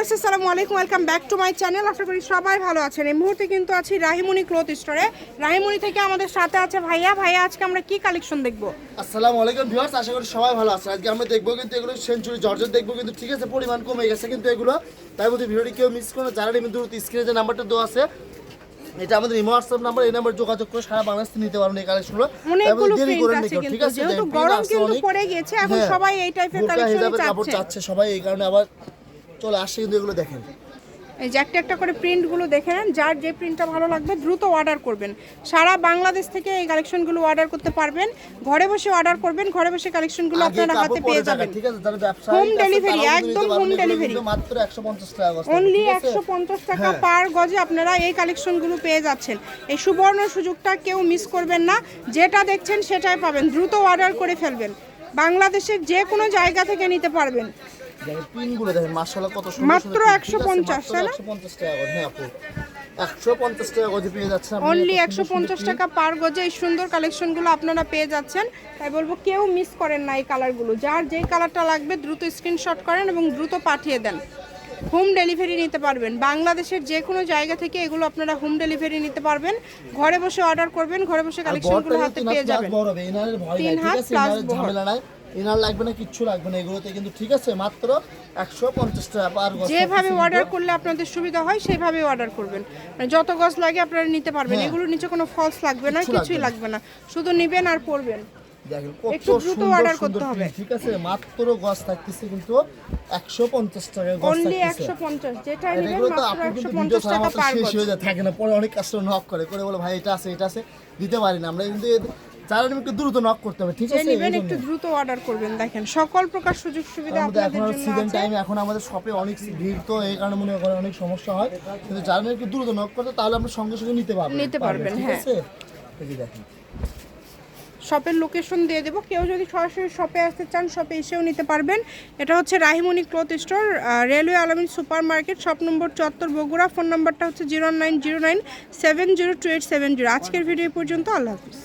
Viewers আসসালামু আলাইকুম, welcome back to my channel. আশা করি সবাই ভালো আছেন। এই মুহূর্তে কিন্তু আছি রাহিমনি ক্লথ স্টোরে। রাহিমনি থেকে আমাদের সাথে আছে ভাইয়া। আজকে আমরা কি কালেকশন দেখব? আসসালামু আলাইকুম ভিউয়ার্স, আশা করি সবাই ভালো আছেন। আজকে আমরা দেখবো কিন্তু এগুলো সেঞ্চুরি জর্জেট দেখবো, কিন্তু ঠিক আছে পরিমাণ কমে গেছে কিন্তু এগুলো, তাই বলতে ভিডিওটি কেউ মিস করো। যারা নেবেন দ্রুত স্ক্রিনে যে নাম্বারটা দেওয়া আছে, এটা আমাদের ইমো হোয়াটসঅ্যাপ নাম্বার, এই নাম্বার যোগাযোগ করে সারা বাংলাদেশ নিতে পারবেন এই কালেকশনগুলো। অনেকগুলো প্রিন্ট আছে কিন্তু যেহেতু গরম কিন্তু পড়ে গেছে, এখন সবাই এই টাইপের কালেকশন চাচ্ছে সবাই, এই কারণে আবার চলে আসছে কিন্তু এগুলো দেখেন। এই যে একটা একটা করে প্রিন্টগুলো দেখে নেন, যার যে প্রিন্টটা ভালো লাগবে দ্রুত অর্ডার করবেন। সারা বাংলাদেশ থেকে এই কালেকশনগুলো অর্ডার করতে পারবেন। ঘরে বসে অর্ডার করবেন, ঘরে বসে কালেকশনগুলো আপনারা হাতে পেয়ে যাবেন। ঠিক আছে, যারা ব্যবসায়ী হোম ডেলিভারি, একদম হোম ডেলিভারি, মাত্র 150 টাকা গজ, অনলি 150 টাকা পার গজে আপনারা এই কালেকশনগুলো পেয়ে যাচ্ছেন। এই সুবর্ণ সুযোগটা কেউ মিস করবেন না। যেটা দেখছেন সেটাই পাবেন, দ্রুত অর্ডার করে ফেলবেন। বাংলাদেশের যে কোনো জায়গা থেকে নিতে পারবেন। পিনগুলো দেখেন মাশাআল্লাহ কত সুন্দর, মাত্র 150 টাকা। 150 টাকা গজ, হ্যাঁ আপু 150 টাকা গজে পেয়ে যাচ্ছেন আপনি। অনলি 150 টাকা পার গজে এই সুন্দর কালেকশনগুলো আপনারা পেয়ে যাচ্ছেন। তাই বলবো কেউ মিস করেন না এই কালারগুলো। যার যেই কালারটা লাগবে দ্রুত স্ক্রিনশট করেন এবং দ্রুত পাঠিয়ে দেন। হোম ডেলিভারি নিতে পারবেন, বাংলাদেশের যে কোনো জায়গা থেকে এগুলো আপনারা হোম ডেলিভারি নিতে পারবেন। ঘরে বসে অর্ডার করবেন, ঘরে বসে কালেকশনগুলো হাতে পেয়ে যাবেন। 3 হাত প্লাস ঝামেলা নাই, ইনার লাগবে না, কিচ্ছু লাগবে না এগুলোতে কিন্তু, ঠিক আছে মাত্র 150 টাকা পার গজ। যেভাবে অর্ডার করলে আপনাদের সুবিধা হয় সেভাবে অর্ডার করবেন। মানে যত গজ লাগে আপনারা নিতে পারবেন। এগুলোর নিচে কোনো ফলস লাগবে না, কিছুই লাগবে না, শুধু নেবেন আর পরবেন। দেখেন কত একটু দ্রুত অর্ডার করতে হবে, ঠিক আছে মাত্র গজ থাকতেছে কিন্তু 150 টাকা গজ, অনলি 150। যেটা নেবেন মাত্র 150 টাকা পার গজ। শেষ হয়ে যায়, থাকে না, পরে অনেক কাস্টমার নক করে বলে ভাই এটা আছে এটা আছে, দিতে পারি না আমরা, কিন্তু যারা নেবেন একটু দ্রুত নক করতে হবে, ঠিক আছে নেবেন একটু দ্রুত অর্ডার করবেন। দেখেন সকল প্রকার সুযোগ সুবিধা আপনাদের জন্য আছে। সিজন টাইম এখন আমাদের শপে অনেক ভিড়, তো এই কারণে মনে করেন অনেক সমস্যা হয়, কিন্তু যারা নেবেন একটু দ্রুত নক করতে, তাহলে আমরা সঙ্গে সঙ্গে নিতে পারবেন, ঠিক আছে। এই যে দেখেন শপের লোকেশন দিয়ে দেবো, কেউ যদি সরাসরি শপে আসতে চান শপে এসেও নিতে পারবেন। এটা হচ্ছে রাহিমনি ক্লথ স্টোর, রেলওয়ে আলামিন super market, shop number 74, Bogura. Phone নাম্বারটা হচ্ছে 0909702870। আজকের ভিডিও পর্যন্ত, আল্লাহ হাফিজ।